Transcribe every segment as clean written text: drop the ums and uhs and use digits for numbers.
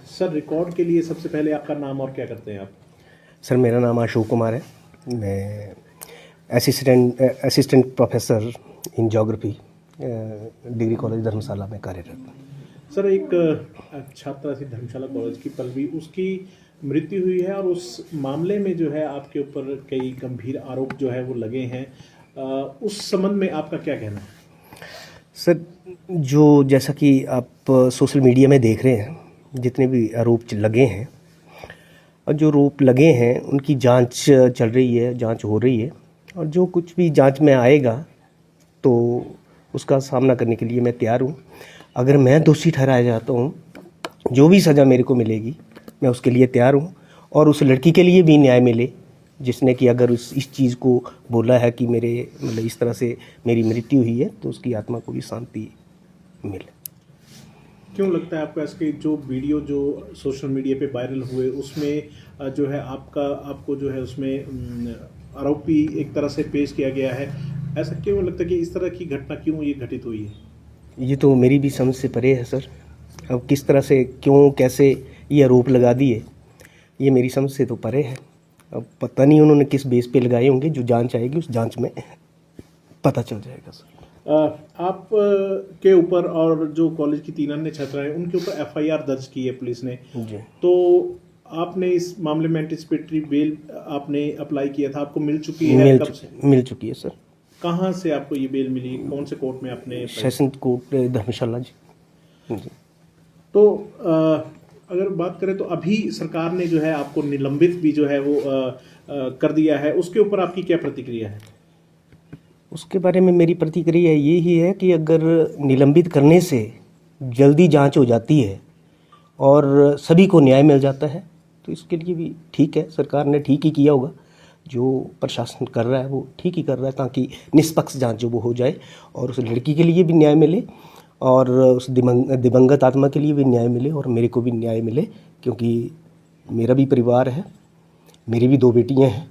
Sir, record के लिए सबसे पहले आपका नाम और क्या करते हैं आप? सर, मेरा नाम अशोक कुमार है। मैं assistant professor in geography degree college Dharamshala में कार्यरत हूँ। सर, एक छात्रा थी धर्मशाला कॉलेज की पल्लवी, उसकी मृत्यु हुई है और उस मामले में जो है आपके ऊपर कई गंभीर आरोप जो है वो लगे हैं। उस संबंध में आपका क्या कहना है? सर, जैसा कि आप सोशल मीडिया में देख रहे हैं, जितने भी आरोप लगे हैं और जो आरोप लगे हैं उनकी जांच चल रही है, जांच हो रही है, और जो कुछ भी जांच में आएगा तो उसका सामना करने के लिए मैं तैयार हूँ। अगर मैं दोषी ठहराया जाता हूँ, जो भी सज़ा मेरे को मिलेगी मैं उसके लिए तैयार हूँ, और उस लड़की के लिए भी न्याय मिले जिसने कि अगर इस चीज़ को बोला है कि मेरे मतलब इस तरह से मेरी मृत्यु हुई है, तो उसकी आत्मा को भी शांति मिले। क्यों लगता है आपको इसके जो वीडियो जो सोशल मीडिया पे वायरल हुए उसमें जो है आपको जो है उसमें आरोपी एक तरह से पेश किया गया है? ऐसा क्यों लगता है कि इस तरह की घटना क्यों ये घटित हुई है? ये तो मेरी भी समझ से परे है सर। अब किस तरह से, क्यों, कैसे ये आरोप लगा दिए, ये मेरी समझ से तो परे है। अब पता नहीं उन्होंने किस बेस पे लगाए होंगे। जो जांच आएगी उस जांच में पता चल जाएगा सर। आप के ऊपर और जो कॉलेज की 3 अन्य छात्राएं उनके ऊपर एफआईआर दर्ज की है पुलिस ने, जी। तो आपने इस मामले में एंटिसिपेटरी बेल आपने अप्लाई किया था, आपको मिल चुकी है? कब से मिल चुकी है सर। कहाँ से आपको ये बेल मिली? कौन से कोर्ट में आपने? सेशन कोर्ट धर्मशाला जी। तो अगर बात करें तो अभी सरकार ने जो है आपको निलंबित भी जो है वो कर दिया है, उसके ऊपर आपकी क्या प्रतिक्रिया है? उसके बारे में मेरी प्रतिक्रिया ये ही है कि अगर निलंबित करने से जल्दी जांच हो जाती है और सभी को न्याय मिल जाता है तो इसके लिए भी ठीक है। सरकार ने ठीक ही किया होगा। जो प्रशासन कर रहा है वो ठीक ही कर रहा है, ताकि निष्पक्ष जांच जो वो हो जाए और उस लड़की के लिए भी न्याय मिले और उस दिवंगत आत्मा के लिए भी न्याय मिले और मेरे को भी न्याय मिले, क्योंकि मेरा भी परिवार है, मेरी भी 2 बेटियां हैं।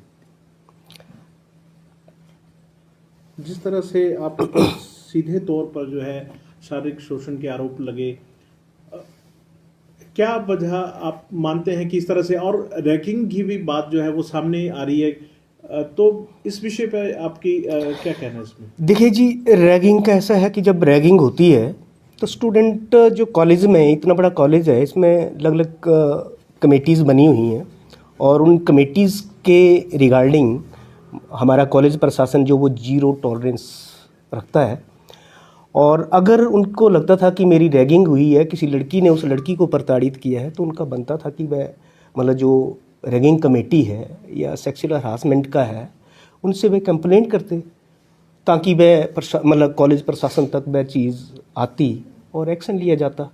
जिस तरह से आपको सीधे तौर पर जो है शारीरिक शोषण के आरोप लगे, क्या वजह आप मानते हैं कि इस तरह से, और रैगिंग की भी बात जो है वो सामने आ रही है, तो इस विषय पर आपकी क्या कहना है इसमें? देखिए जी, रैगिंग का ऐसा है कि जब रैगिंग होती है तो स्टूडेंट जो कॉलेज में, इतना बड़ा कॉलेज है, इसमें अलग अलग कमेटीज़ बनी हुई हैं और उन कमेटीज़ के रिगार्डिंग हमारा कॉलेज प्रशासन जो वो 0 टॉलरेंस रखता है। और अगर उनको लगता था कि मेरी रैगिंग हुई है, किसी लड़की ने उस लड़की को प्रताड़ित किया है, तो उनका बनता था कि वह मतलब जो रैगिंग कमेटी है या सेक्सुअल हरासमेंट का है, उनसे वे कंप्लेंट करते, ताकि वह मतलब कॉलेज प्रशासन तक वह चीज़ आती और एक्शन लिया जाता।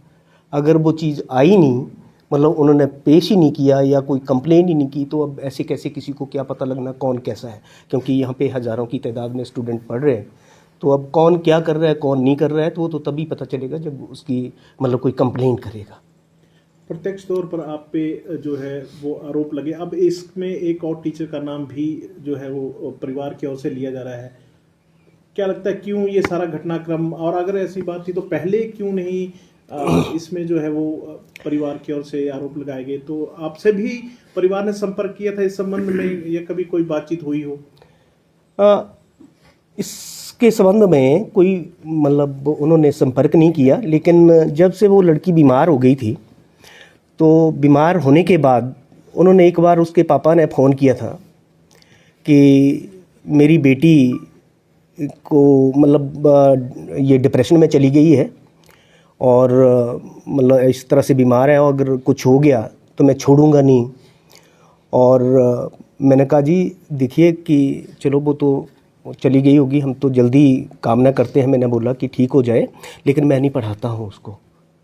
अगर वो चीज़ आई नहीं, मतलब उन्होंने पेश ही नहीं किया या कोई कंप्लेंट ही नहीं की, तो अब ऐसे कैसे किसी को क्या पता लगना कौन कैसा है? क्योंकि यहाँ पे हज़ारों की तादाद में स्टूडेंट पढ़ रहे हैं, तो अब कौन क्या कर रहा है, कौन नहीं कर रहा है, तो वो तो तभी पता चलेगा जब उसकी मतलब कोई कंप्लेंट करेगा। प्रत्यक्ष तौर पर आप पे जो है वो आरोप लगे। अब इसमें एक और टीचर का नाम भी जो है वो परिवार की ओर से लिया जा रहा है। क्या लगता है क्यों ये सारा घटनाक्रम, और अगर ऐसी बात थी तो पहले क्यों नहीं इसमें जो है वो परिवार की ओर से आरोप लगाए गए? तो आपसे भी परिवार ने संपर्क किया था इस संबंध में, या कभी कोई बातचीत हुई हो? इसके संबंध में कोई मतलब उन्होंने संपर्क नहीं किया, लेकिन जब से वो लड़की बीमार हो गई थी, तो बीमार होने के बाद उन्होंने एक बार, उसके पापा ने फ़ोन किया था कि मेरी बेटी को मतलब ये डिप्रेशन में चली गई है और मतलब इस तरह से बीमार है, और अगर कुछ हो गया तो मैं छोड़ूंगा नहीं। और मैंने कहा जी देखिए कि चलो वो तो चली गई होगी, हम तो जल्दी कामना करते हैं। मैंने बोला कि ठीक हो जाए, लेकिन मैं नहीं पढ़ाता हूँ उसको।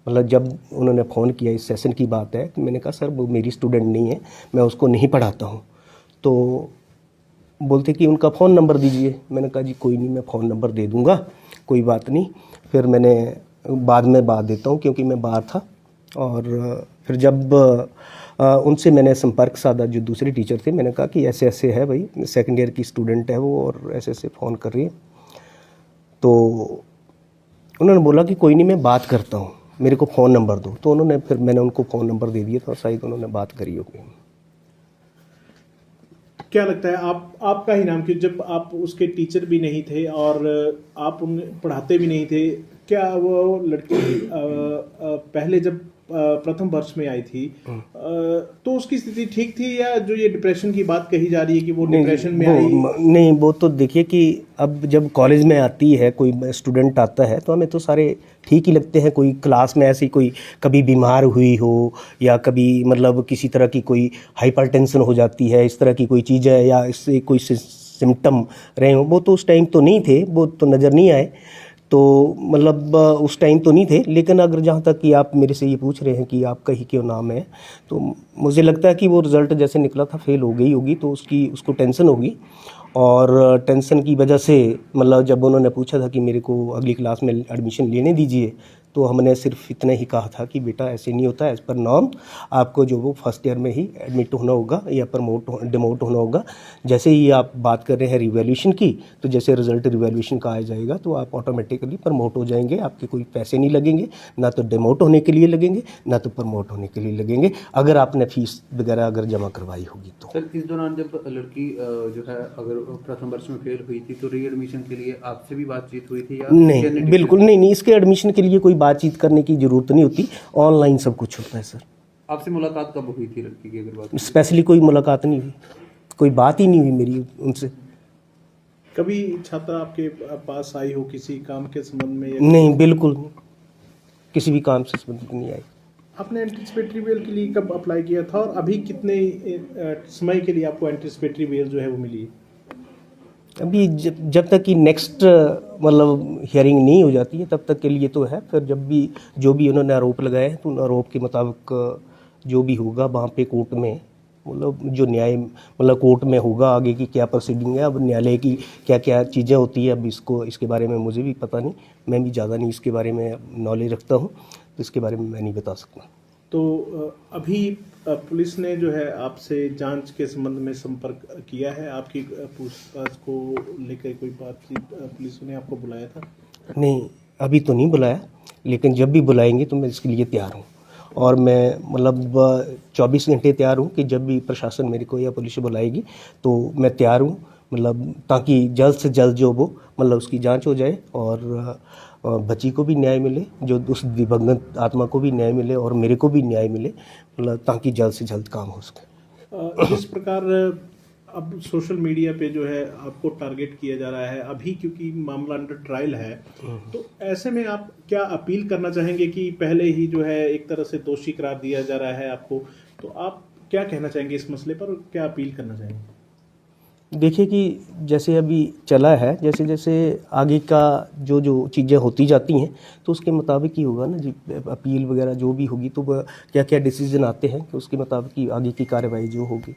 मतलब जब उन्होंने फ़ोन किया, इस सेशन की बात है, मैंने कहा सर वो मेरी स्टूडेंट नहीं है, मैं उसको नहीं पढ़ाता हूँ। तो बोलते कि उनका फ़ोन नंबर दीजिए। मैंने कहा जी कोई नहीं, मैं फ़ोन नंबर दे दूँगा, कोई बात नहीं। फिर मैंने बाद में बात देता हूँ, क्योंकि मैं बाहर था। और फिर जब उनसे मैंने संपर्क साधा, जो दूसरे टीचर थे, मैंने कहा कि ऐसे ऐसे है भाई, सेकंड ईयर की स्टूडेंट है वो और ऐसे ऐसे फ़ोन कर रही है। तो उन्होंने बोला कि कोई नहीं, मैं बात करता हूँ। मेरे को फ़ोन नंबर दो, तो उन्होंने फिर मैंने उनको फ़ोन नंबर दे दिया था, शायद उन्होंने बात करी होगी। क्या लगता है आपका ही नाम, क्योंकि जब आप उसके टीचर भी नहीं थे और आप उन्हें पढ़ाते भी नहीं थे, क्या वो लड़की पहले जब प्रथम वर्ष में आई थी तो उसकी स्थिति ठीक थी, या जो ये डिप्रेशन की बात कही जा रही है कि वो डिप्रेशन में आई? नहीं, वो तो देखिए कि अब जब कॉलेज में आती है कोई स्टूडेंट आता है तो हमें तो सारे ठीक ही लगते हैं। कोई क्लास में ऐसी कोई कभी बीमार हुई हो या कभी मतलब किसी तरह की कोई हाइपरटेंशन हो जाती है, इस तरह की कोई चीज़ है, या इससे कोई सिम्टम रहे हो, वो तो उस टाइम तो नहीं थे, वो तो नज़र नहीं आए। तो मतलब उस टाइम तो नहीं थे। लेकिन अगर जहाँ तक कि आप मेरे से ये पूछ रहे हैं कि आपका ही क्यों नाम है, तो मुझे लगता है कि वो रिज़ल्ट जैसे निकला था फेल हो गई होगी, तो उसको टेंशन होगी। और टेंशन की वजह से मतलब जब उन्होंने पूछा था कि मेरे को अगली क्लास में एडमिशन लेने दीजिए, तो हमने सिर्फ इतना ही कहा था कि बेटा ऐसे नहीं होता, एज़ पर नॉर्म आपको जो वो फर्स्ट ईयर में ही एडमिट होना होगा या डिमोट होना होगा। जैसे ही आप बात कर रहे हैं रिवैल्यूएशन की, तो जैसे रिजल्ट रिवैल्यूएशन का आ जाएगा तो आप ऑटोमेटिकली प्रमोट हो जाएंगे। आपके कोई पैसे नहीं लगेंगे, ना तो डिमोट होने के लिए लगेंगे, ना तो प्रमोट होने के लिए लगेंगे, अगर आपने फीस वगैरह अगर जमा करवाई होगी तो। सर, इस दौरान जब लड़की जो है अगर प्रथम वर्ष में फेल हुई थी तो री एडमिशन के लिए आपसे भी बातचीत हुई थी या नहीं, बिल्कुल नहीं, इसके एडमिशन के लिए कोई बातचीत करने की ज़रूरत नहीं होती, ऑनलाइन सब कुछ होता है सर। आपसे मुलाकात कब हुई थी लड़की की, अगर बात करें? स्पेशली कोई मुलाकात नहीं हुई, कोई बात ही नहीं हुई मेरी उनसे। कभी छात्रा आपके पास आई हो किसी काम के संबंध में? नहीं, बिल्कुल नहीं, किसी भी काम से संबंधित नहीं आई। आपने एंटीसिपेटरी बेल के लिए कब अप्लाई किया था, और अभी कितने समय के लिए आपको एंटीसिपेटरी बेल जो है वो मिली है? अभी जब तक कि नेक्स्ट मतलब हियरिंग नहीं हो जाती है तब तक के लिए तो है। फिर जब भी जो भी उन्होंने आरोप लगाए हैं तो उन आरोप के मुताबिक जो भी होगा वहाँ पे कोर्ट में मतलब जो न्याय मतलब कोर्ट में होगा, आगे की क्या प्रोसीडिंग है, अब न्यायालय की क्या क्या चीज़ें होती है, अब इसके बारे में मुझे भी पता नहीं, मैं भी ज़्यादा नहीं इसके बारे में नॉलेज रखता हूँ, तो इसके बारे में मैं नहीं बता सकता। तो अभी पुलिस ने जो है आपसे जांच के संबंध में संपर्क किया है? आपकी पूछताछ को लेकर कोई बातचीत पुलिस ने आपको बुलाया था? नहीं, अभी तो नहीं बुलाया, लेकिन जब भी बुलाएंगे तो मैं इसके लिए तैयार हूँ। और मैं मतलब 24 घंटे तैयार हूँ कि जब भी प्रशासन मेरे को या पुलिस बुलाएगी तो मैं तैयार हूँ, मतलब ताकि जल्द से जल्द जो वो मतलब उसकी जांच हो जाए और बच्ची को भी न्याय मिले, जो उस दिवंगत आत्मा को भी न्याय मिले और मेरे को भी न्याय मिले, मतलब ताकि जल्द से जल्द काम हो सके। जिस प्रकार अब सोशल मीडिया पे जो है आपको टारगेट किया जा रहा है अभी, क्योंकि मामला अंडर ट्रायल है, तो ऐसे में आप क्या अपील करना चाहेंगे कि पहले ही जो है एक तरह से दोषी करार दिया जा रहा है आपको, तो आप क्या कहना चाहेंगे इस मसले पर, क्या अपील करना चाहेंगे? देखिए कि जैसे अभी चला है, जैसे जैसे आगे का जो जो चीज़ें होती जाती हैं तो उसके मुताबिक ही होगा ना जी, अपील वगैरह जो भी होगी तो क्या क्या डिसीजन आते हैं तो उसके मुताबिक ही आगे की कार्रवाई जो होगी।